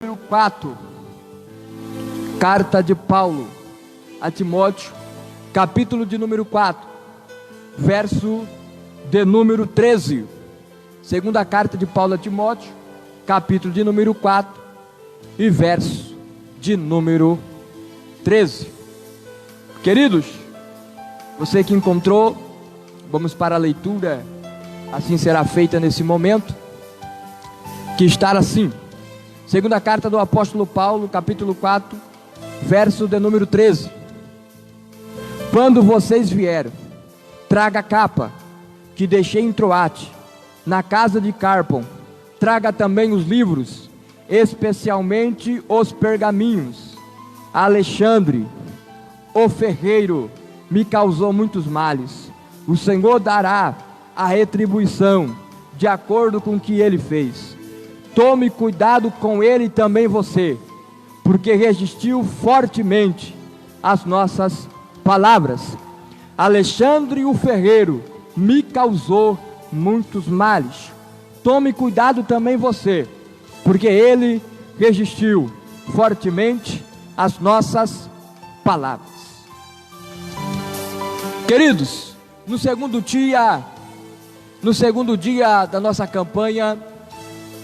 Número 4, carta de Paulo a Timóteo, capítulo de número 4, verso de número 13. Segunda carta de Paulo a Timóteo, capítulo de número 4 e verso de número 13. Queridos, você que encontrou, vamos para a leitura, assim será feita nesse momento, que está assim. Segunda carta do apóstolo Paulo, capítulo 4, verso de número 13. Quando vocês vierem, traga a capa que deixei em Troate, na casa de Carpon. Traga também os livros, especialmente os pergaminhos. Alexandre, o ferreiro, me causou muitos males. O Senhor dará a retribuição, de acordo com o que ele fez. Tome cuidado com ele também você, porque resistiu fortemente às nossas palavras. Alexandre o ferreiro me causou muitos males. Tome cuidado também você, porque ele resistiu fortemente às nossas palavras. Queridos, no segundo dia da nossa campanha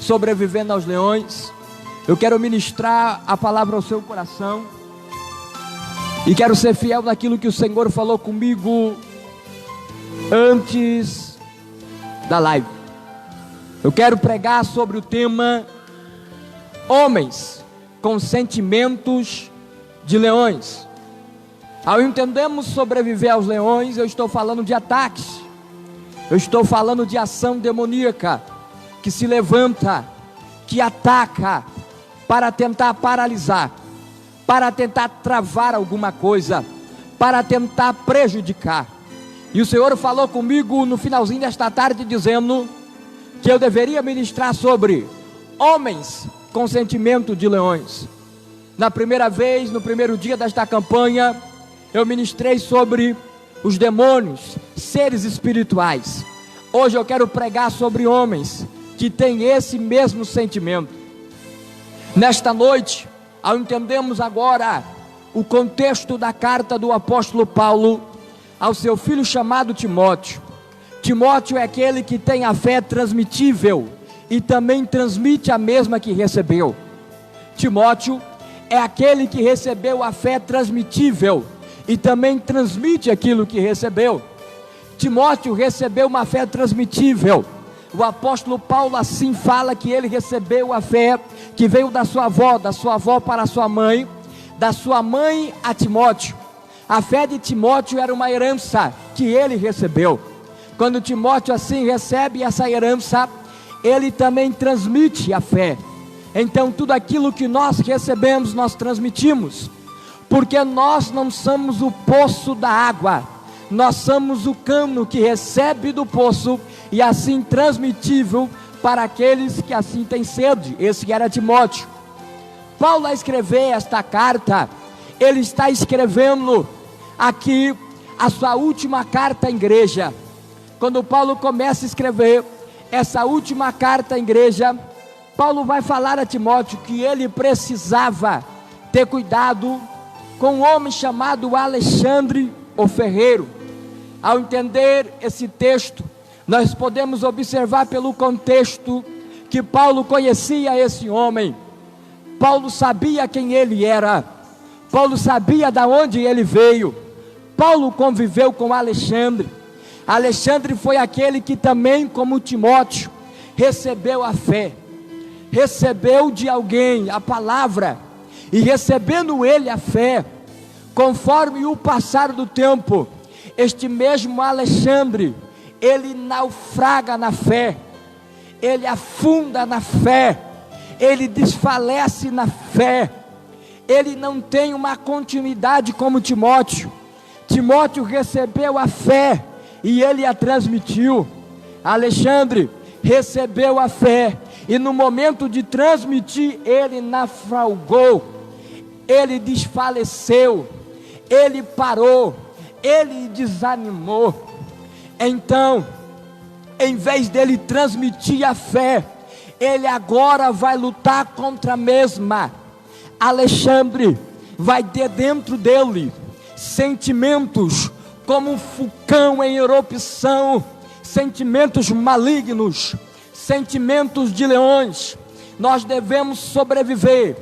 Sobrevivendo aos Leões, eu quero ministrar a palavra ao seu coração e quero ser fiel naquilo que o Senhor falou comigo antes da live. Eu quero pregar sobre o tema homens com sentimentos de leões. Ao entendermos sobreviver aos leões, eu estou falando de ataques, eu estou falando de ação demoníaca que se levanta, que ataca para tentar paralisar, para tentar travar alguma coisa, para tentar prejudicar. E o Senhor falou comigo no finalzinho desta tarde dizendo que eu deveria ministrar sobre homens com sentimento de leões. Na primeira vez, no primeiro dia desta campanha, eu ministrei sobre os demônios, seres espirituais. Hoje eu quero pregar sobre homens que têm esse mesmo sentimento. Nesta noite, ao entendermos agora o contexto da carta do apóstolo Paulo ao seu filho chamado Timóteo. Timóteo é aquele que tem a fé transmitível e também transmite a mesma que recebeu. Timóteo é aquele que recebeu a fé transmitível e também transmite aquilo que recebeu. Timóteo recebeu uma fé transmitível. O apóstolo Paulo assim fala que ele recebeu a fé que veio da sua avó para a sua mãe, da sua mãe a Timóteo. A fé de Timóteo era uma herança que ele recebeu. Quando Timóteo assim recebe essa herança, ele também transmite a fé. Então tudo aquilo que nós recebemos, nós transmitimos, porque nós não somos o poço da água, nós somos o cano que recebe do poço e assim transmitível para aqueles que assim têm sede. Esse era Timóteo. Paulo, a escrever esta carta, ele está escrevendo aqui a sua última carta à igreja. Quando Paulo começa a escrever essa última carta à igreja, Paulo vai falar a Timóteo que ele precisava ter cuidado com um homem chamado Alexandre o ferreiro. Ao entender esse texto, nós podemos observar pelo contexto que Paulo conhecia esse homem. Paulo sabia quem ele era. Paulo sabia de onde ele veio. Paulo conviveu com Alexandre. Alexandre foi aquele que também, como Timóteo, recebeu a fé. Recebeu de alguém a palavra. E recebendo ele a fé, conforme o passar do tempo, este mesmo Alexandre, ele naufraga na fé, ele afunda na fé, ele desfalece na fé, ele não tem uma continuidade como Timóteo. Timóteo recebeu a fé e ele a transmitiu. Alexandre recebeu a fé e no momento de transmitir, ele naufragou, ele desfaleceu, ele parou, ele desanimou. Então, em vez dele transmitir a fé, ele agora vai lutar contra a mesma. Alexandre vai ter dentro dele sentimentos como um vulcão em erupção, sentimentos malignos, sentimentos de leões. Nós devemos sobreviver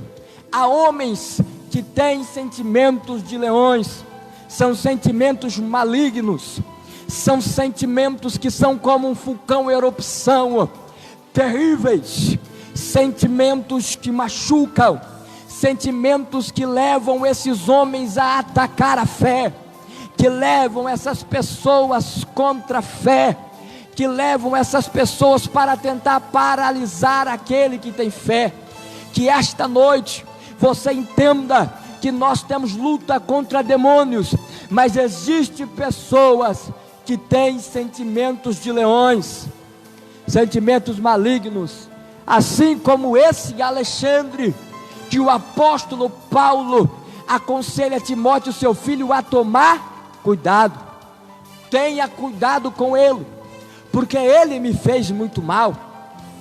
a homens que têm sentimentos de leões. São sentimentos malignos, são sentimentos que são como um vulcão em erupção, terríveis, sentimentos que machucam, sentimentos que levam esses homens a atacar a fé, que levam essas pessoas contra a fé, que levam essas pessoas para tentar paralisar aquele que tem fé. Que esta noite você entenda que nós temos luta contra demônios, mas existem pessoas que têm sentimentos de leões, sentimentos malignos, assim como esse Alexandre, que o apóstolo Paulo aconselha Timóteo, seu filho, a tomar cuidado. Tenha cuidado com ele, porque ele me fez muito mal,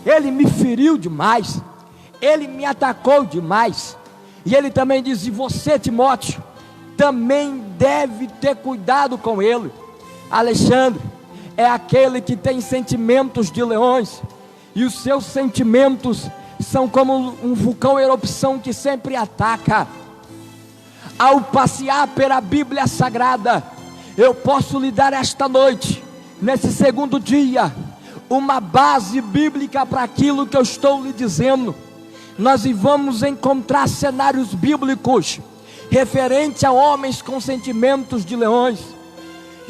ele me feriu demais, ele me atacou demais. E ele também diz: e você, Timóteo, também deve ter cuidado com ele. Alexandre é aquele que tem sentimentos de leões, e os seus sentimentos são como um vulcão em erupção que sempre ataca. Ao passear pela Bíblia Sagrada, eu posso lhe dar esta noite, nesse segundo dia, uma base bíblica para aquilo que eu estou lhe dizendo. Nós vamos encontrar cenários bíblicos referente a homens com sentimentos de leões.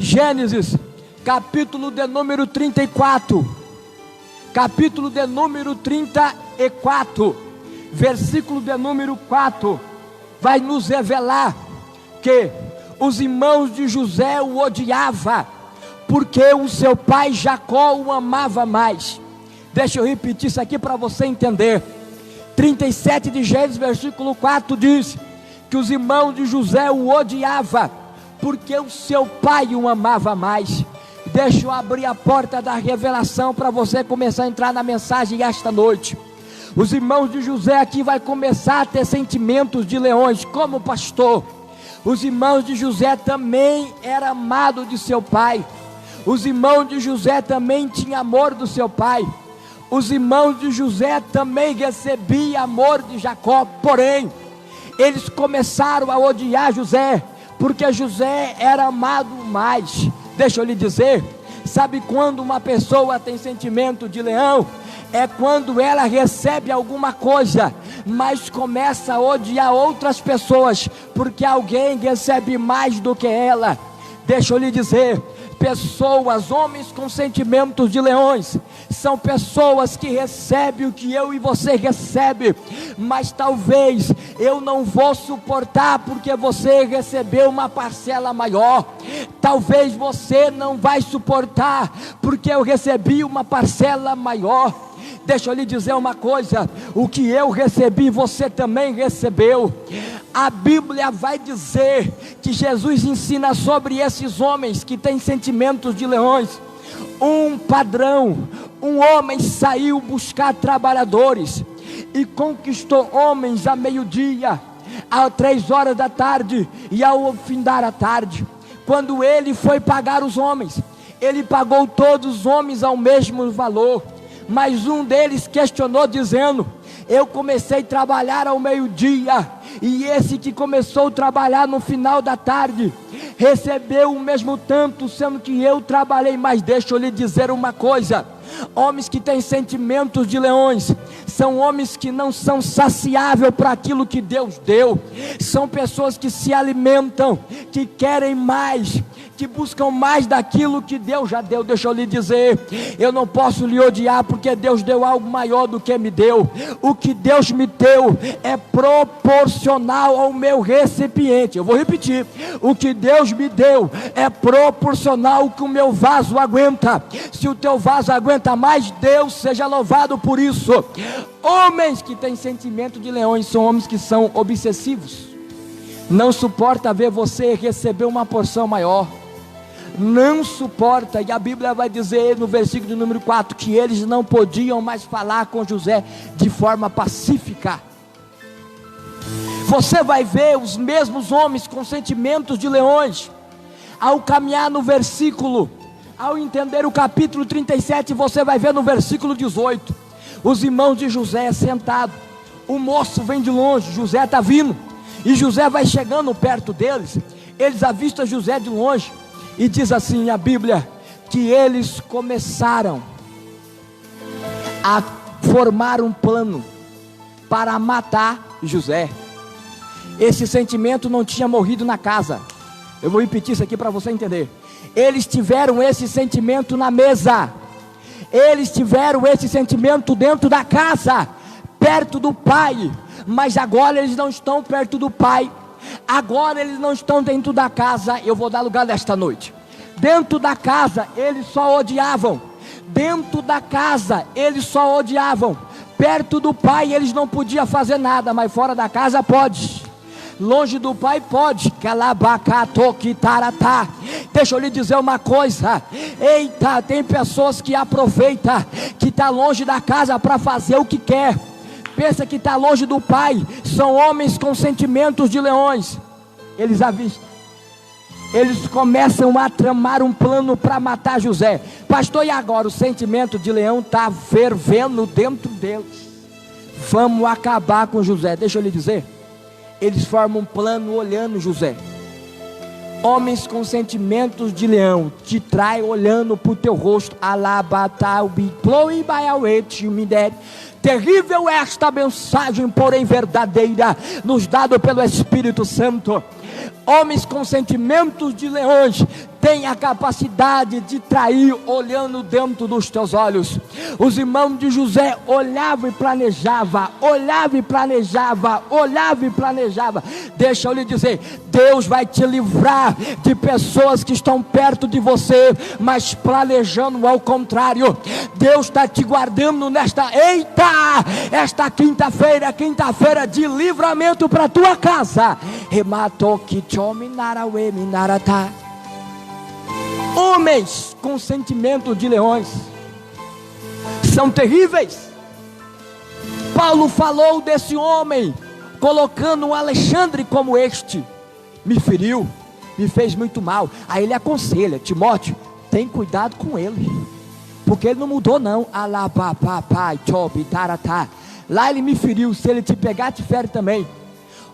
Gênesis, capítulo de número 34, capítulo de número 34, versículo de número 4, vai nos revelar que os irmãos de José o odiavam, porque o seu pai Jacó o amava mais. Deixa eu repetir isso aqui para você entender. 37 de Gênesis, versículo 4 diz que os irmãos de José o odiavam, porque o seu pai o amava mais. Deixa eu abrir a porta da revelação para você começar a entrar na mensagem esta noite. Os irmãos de José aqui vai começar a ter sentimentos de leões, como pastor. Os irmãos de José também eram amados de seu pai. Os irmãos de José também tinham amor do seu pai. Os irmãos de José também recebiam amor de Jacó, porém, eles começaram a odiar José, porque José era amado mais. Deixa eu lhe dizer, sabe quando uma pessoa tem sentimento de leão? É quando ela recebe alguma coisa, mas começa a odiar outras pessoas, porque alguém recebe mais do que ela. Deixa eu lhe dizer, pessoas, homens com sentimentos de leões, são pessoas que recebem o que eu e você recebe, mas talvez eu não vou suportar porque você recebeu uma parcela maior. Talvez você não vai suportar porque eu recebi uma parcela maior. Deixa eu lhe dizer uma coisa: o que eu recebi, você também recebeu. A Bíblia vai dizer que Jesus ensina sobre esses homens que têm sentimentos de leões. Um padrão, um homem saiu buscar trabalhadores e conquistou homens a meio-dia, às 3 horas da tarde e ao findar a tarde. Quando ele foi pagar os homens, ele pagou todos os homens ao mesmo valor. Mas um deles questionou dizendo: eu comecei a trabalhar ao meio-dia, e esse que começou a trabalhar no final da tarde recebeu o mesmo tanto, sendo que eu trabalhei mais. Deixa eu lhe dizer uma coisa: homens que têm sentimentos de leões são homens que não são saciáveis para aquilo que Deus deu. São pessoas que se alimentam, que querem mais, que buscam mais daquilo que Deus já deu. Deixa eu lhe dizer, eu não posso lhe odiar porque Deus deu algo maior do que me deu. O que Deus me deu é proporcional ao meu recipiente. Eu vou repetir: o que Deus me deu é proporcional ao que o meu vaso aguenta. Se o teu vaso aguenta mais, Deus seja louvado por isso. Homens que têm sentimento de leões são homens que são obsessivos, não suporta ver você receber uma porção maior. não suporta, e a Bíblia vai dizer no versículo de número 4, que eles não podiam mais falar com José de forma pacífica. Você vai ver os mesmos homens com sentimentos de leões, ao caminhar no versículo, ao entender o capítulo 37, você vai ver no versículo 18, os irmãos de José sentados, o moço vem de longe, José está vindo, e José vai chegando perto deles, eles avistam José de longe, e diz assim a Bíblia, que eles começaram a formar um plano para matar José. Esse sentimento não tinha morrido na casa. Eu vou repetir isso aqui para você entender. Eles tiveram esse sentimento na mesa, eles tiveram esse sentimento dentro da casa, perto do pai, mas agora eles não estão perto do pai, agora eles não estão dentro da casa. Eu vou dar lugar nesta noite. Dentro da casa eles só odiavam, dentro da casa eles só odiavam, perto do pai eles não podiam fazer nada, mas fora da casa pode, longe do pai pode. Deixa eu lhe dizer uma coisa, eita, tem pessoas que aproveitam que está longe da casa para fazer o que quer, pensa que está longe do pai, são homens com sentimentos de leões. Eles avistam, eles começam a tramar um plano para matar José. Pastor, e agora? O sentimento de leão está fervendo dentro deles, vamos acabar com José. Deixa eu lhe dizer, eles formam um plano olhando José. Homens com sentimentos de leão te traem olhando para o teu rosto. Terrível é esta mensagem, porém verdadeira, nos dado pelo Espírito Santo. Homens com sentimentos de leões têm a capacidade de trair olhando dentro dos teus olhos. Os irmãos de José olhavam e planejavam, olhavam e planejavam, olhavam e planejavam. Deixa eu lhe dizer, Deus vai te livrar de pessoas que estão perto de você, mas planejando ao contrário. Deus está te guardando nesta, esta quinta-feira, quinta-feira de livramento para a tua casa. Homens com sentimento de leões são terríveis. Paulo falou desse homem, colocando um Alexandre como este: me feriu, me fez muito mal. Aí ele aconselha Timóteo, tem cuidado com ele, porque ele não mudou não. Lá ele me feriu, se ele te pegar te fere também.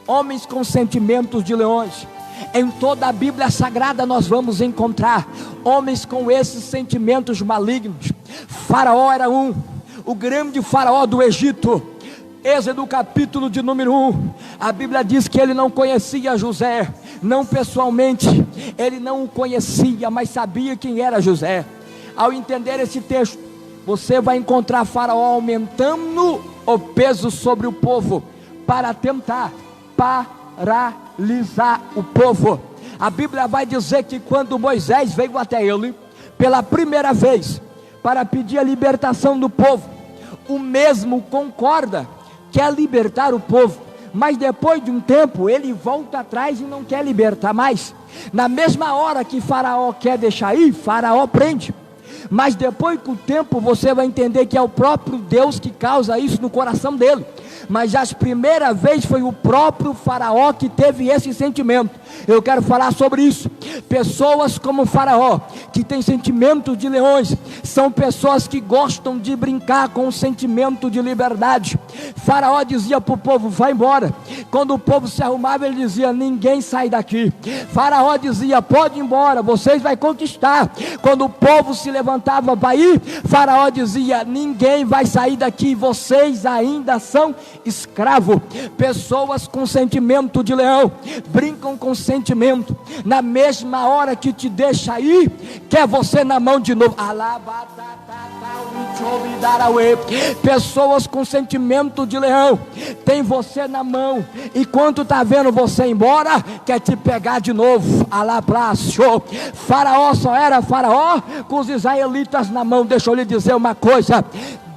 Homens com sentimentos de leões, em toda a Bíblia Sagrada nós vamos encontrar homens com esses sentimentos malignos. Faraó era um, o grande faraó do Egito. Êxodo capítulo de número 1, a Bíblia diz que ele não conhecia José, não pessoalmente, ele não o conhecia, mas sabia quem era José. Ao entender esse texto, você vai encontrar Faraó aumentando o peso sobre o povo, para tentar paralisar o povo. A Bíblia vai dizer que quando Moisés veio até ele pela primeira vez para pedir a libertação do povo, o mesmo concorda, quer libertar o povo, mas depois de um tempo ele volta atrás e não quer libertar mais. Na mesma hora que Faraó quer deixar ir, Faraó prende. Mas depois com o tempo você vai entender que é o próprio Deus que causa isso no coração dele. Mas as primeiras vezes foi o próprio Faraó que teve esse sentimento. Eu quero falar sobre isso. Pessoas como Faraó, que tem sentimento de leões, são pessoas que gostam de brincar com o sentimento de liberdade. Faraó dizia para o povo, vai embora. Quando o povo se arrumava, ele dizia, ninguém sai daqui. Faraó dizia, pode ir embora, vocês vão conquistar. Quando o povo se levantava para ir, Faraó dizia, ninguém vai sair daqui, vocês ainda são escravos. Pessoas com sentimento de leão brincam com sentimento, na mesma hora que te deixa ir, quer você na mão de novo. Pessoas com sentimento de leão tem você na mão, e quando está vendo você embora, quer te pegar de novo. Faraó só era faraó com os israelitas na mão. Deixa eu lhe dizer uma coisa,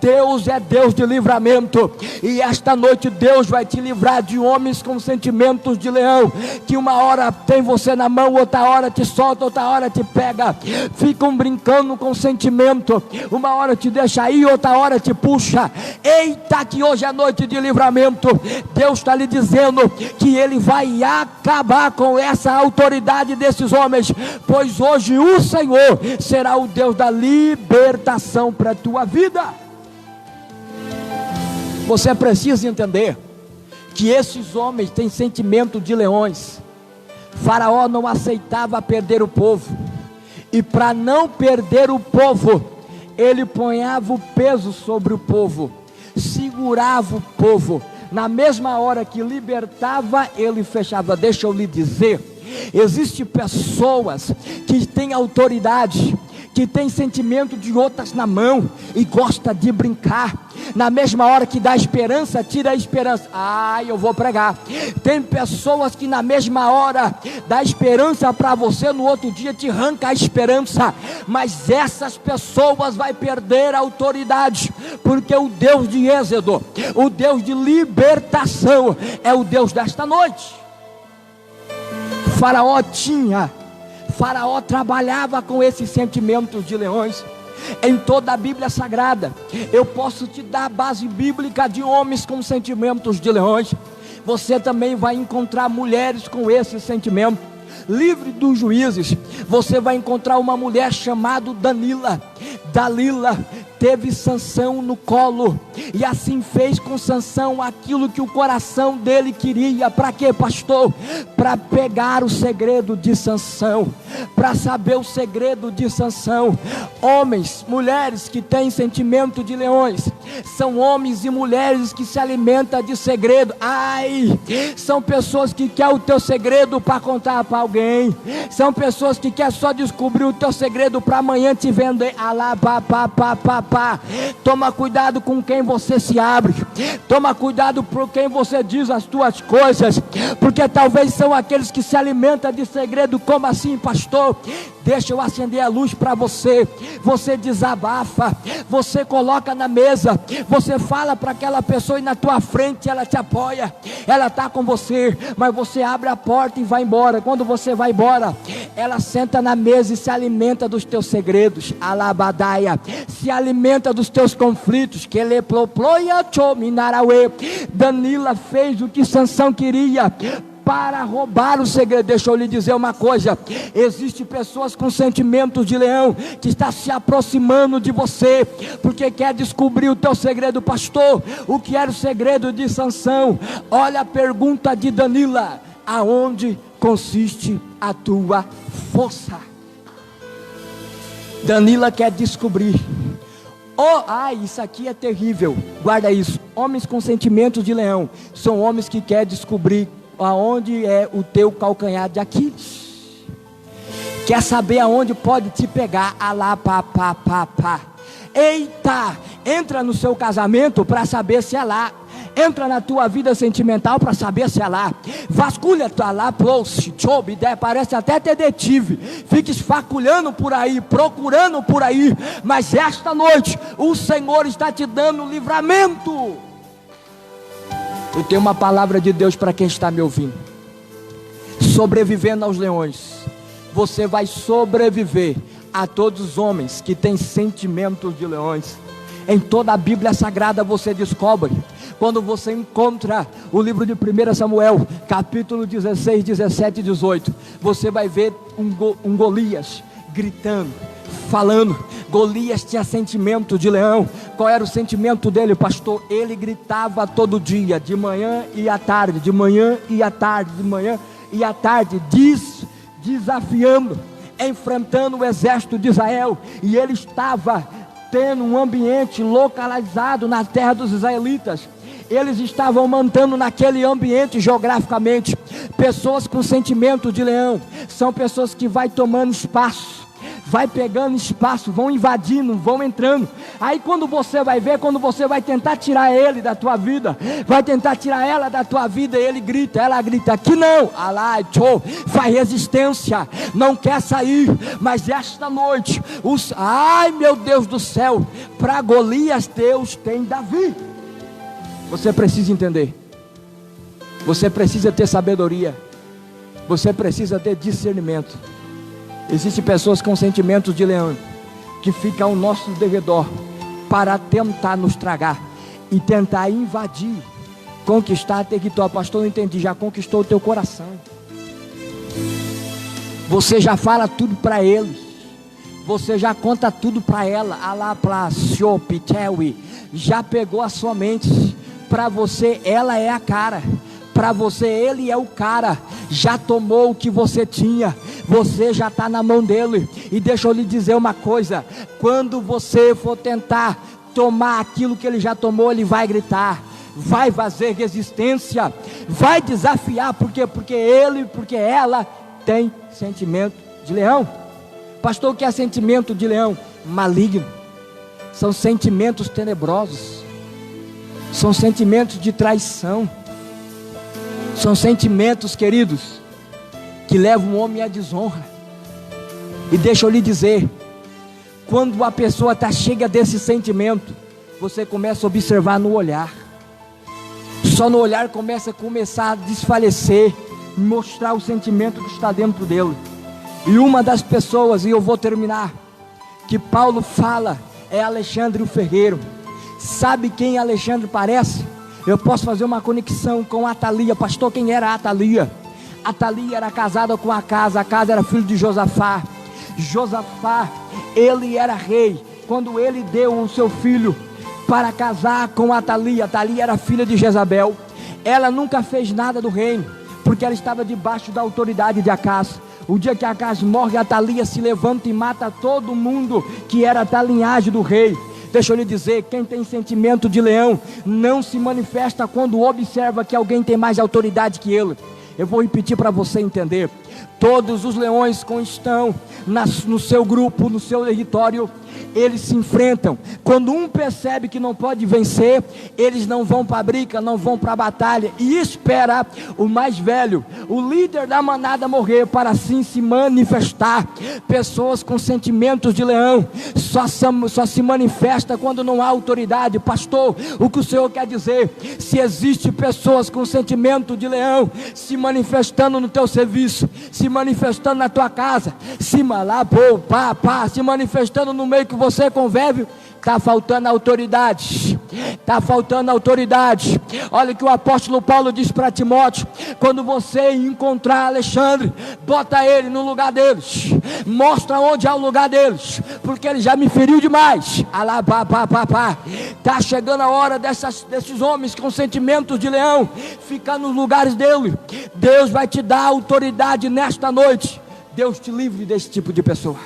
Deus é Deus de livramento, e esta noite Deus vai te livrar de homens com sentimentos de leão, que uma hora tem você na mão, outra hora te solta, outra hora te pega, ficam brincando com sentimento, uma hora te deixa ir, outra hora te puxa. Eita, que hoje é noite de livramento. Deus está lhe dizendo que Ele vai acabar com essa autoridade desses homens, pois hoje o Senhor será o Deus da libertação para a tua vida. Você precisa entender que esses homens têm sentimento de leões. Faraó não aceitava perder o povo, e para não perder o povo, ele ponhava o peso sobre o povo, segurava o povo. Na mesma hora que libertava, ele fechava. Deixa eu lhe dizer, existem pessoas que têm autoridade, que tem sentimento de outras na mão e gosta de brincar. Na mesma hora que dá esperança, tira a esperança. Eu vou pregar. Tem pessoas que na mesma hora dá esperança para você, no outro dia te arranca a esperança. Mas essas pessoas vai perder a autoridade, porque o Deus de Êxodo, o Deus de libertação, é o Deus desta noite. Faraó trabalhava com esses sentimentos de leões. Em toda a Bíblia Sagrada, eu posso te dar a base bíblica de homens com sentimentos de leões. Você também vai encontrar mulheres com esse sentimento. Livre dos Juízes, você vai encontrar uma mulher chamada Dalila. Teve Sansão no colo, e assim fez com Sansão aquilo que o coração dele queria. Para quê, pastor? Para pegar o segredo de Sansão, para saber o segredo de Sansão. Homens, mulheres que têm sentimento de leões, são homens e mulheres que se alimentam de segredo. São pessoas que querem o teu segredo para contar para alguém, são pessoas que querem só descobrir o teu segredo para amanhã te vender. Toma cuidado com quem você se abre, toma cuidado por quem você diz as tuas coisas, porque talvez são aqueles que se alimentam de segredo. Como assim, pastor? Deixa eu acender a luz para você. Você desabafa, você coloca na mesa, você fala para aquela pessoa e na tua frente ela te apoia, ela está com você, mas você abre a porta e vai embora. Quando você vai embora, ela senta na mesa e se alimenta dos teus segredos, alabadaia, se alimenta dos teus conflitos. Que ele Dalila fez o que Sansão queria para roubar o segredo. Deixa eu lhe dizer uma coisa: existem pessoas com sentimentos de leão que está se aproximando de você, porque quer descobrir o teu segredo. Pastor, o que era o segredo de Sansão? Olha a pergunta de Dalila: aonde consiste a tua força? Dalila quer descobrir. Isso aqui é terrível, guarda isso. Homens com sentimentos de leão são homens que querem descobrir aonde é o teu calcanhar de Aquiles, quer saber aonde pode te pegar. Eita, entra no seu casamento para saber se é lá, entra na tua vida sentimental para saber se é lá, vasculha lá, parece até detetive, fica esfaculhando por aí, procurando por aí, mas esta noite o Senhor está te dando livramento. Eu tenho uma palavra de Deus para quem está me ouvindo. Sobrevivendo aos leões, você vai sobreviver a todos os homens que têm sentimentos de leões. Em toda a Bíblia Sagrada você descobre, quando você encontra o livro de 1 Samuel, capítulo 16, 17 e 18, você vai ver um Golias gritando, falando. Golias tinha sentimento de leão. Qual era o sentimento dele, pastor? Ele gritava todo dia, de manhã e à tarde, de manhã e à tarde, de manhã e à tarde, desafiando, enfrentando o exército de Israel. E ele estava tendo um ambiente localizado na terra dos israelitas. Eles estavam mantendo naquele ambiente geograficamente. Pessoas com sentimento de leão são pessoas que vai tomando espaço, vai pegando espaço, vão invadindo, vão entrando. Aí quando você vai ver, quando você vai tentar tirar ele da tua vida, vai tentar tirar ela da tua vida, ele grita, ela grita, que não, faz resistência, não quer sair. Mas esta noite, ai meu Deus do céu, para Golias Deus tem Davi. Você precisa entender, você precisa ter sabedoria, você precisa ter discernimento. Existem pessoas com sentimentos de leão que ficam ao nosso derredor para tentar nos tragar e tentar invadir, conquistar território. Pastor, não entendi. Já conquistou o teu coração, você já fala tudo para eles, você já conta tudo para ela, já pegou a sua mente. Para você ela é a cara, para você ele é o cara, já tomou o que você tinha, você já está na mão dele. E deixa eu lhe dizer uma coisa, quando você for tentar tomar aquilo que ele já tomou, ele vai gritar, vai fazer resistência, vai desafiar, porque ela tem sentimento de leão. Pastor, o que é sentimento de leão? Maligno, são sentimentos tenebrosos, são sentimentos de traição, são sentimentos, queridos, que levam o homem à desonra. E deixa eu lhe dizer, quando a pessoa está cheia desse sentimento, você começa a observar no olhar, só no olhar começa a desfalecer, mostrar o sentimento que está dentro dele. E uma das pessoas, e eu vou terminar, que Paulo fala, é Alexandre o ferreiro. Sabe quem Alexandre parece? Eu posso fazer uma conexão com Atalia. Pastor, quem era Atalia? Atalia era casada com Acasa. Acasa era filho de Josafá. Josafá, ele era rei. Quando ele deu o seu filho para casar com Atalia, Atalia era filha de Jezabel. Ela nunca fez nada do reino, porque ela estava debaixo da autoridade de Acas. O dia que Acas morre, Atalia se levanta e mata todo mundo que era da linhagem do rei. Deixa eu lhe dizer, quem tem sentimento de leão não se manifesta quando observa que alguém tem mais autoridade que ele. Eu vou repetir para você entender. Todos os leões que estão no seu grupo, no seu território, eles se enfrentam. Quando um percebe que não pode vencer, eles não vão para a briga, não vão para a batalha, e espera o mais velho, o líder da manada morrer, para assim se manifestar. Pessoas com sentimentos de leão só se manifesta quando não há autoridade. Pastor, o que o Senhor quer dizer? Se existe pessoas com sentimento de leão se manifestando no teu serviço, se manifestando na tua casa, se manifestando no meio que você convive, está faltando autoridade, está faltando autoridade. Olha o que o apóstolo Paulo diz para Timóteo: quando você encontrar Alexandre, bota ele no lugar deles, mostra onde é o lugar deles, porque ele já me feriu demais. Está chegando a hora desses homens com sentimentos de leão ficar nos lugares dele. Deus vai te dar autoridade nesta noite. Deus te livre desse tipo de pessoa.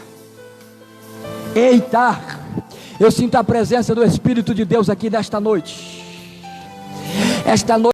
Eita, eu sinto a presença do Espírito de Deus aqui nesta noite. Esta noite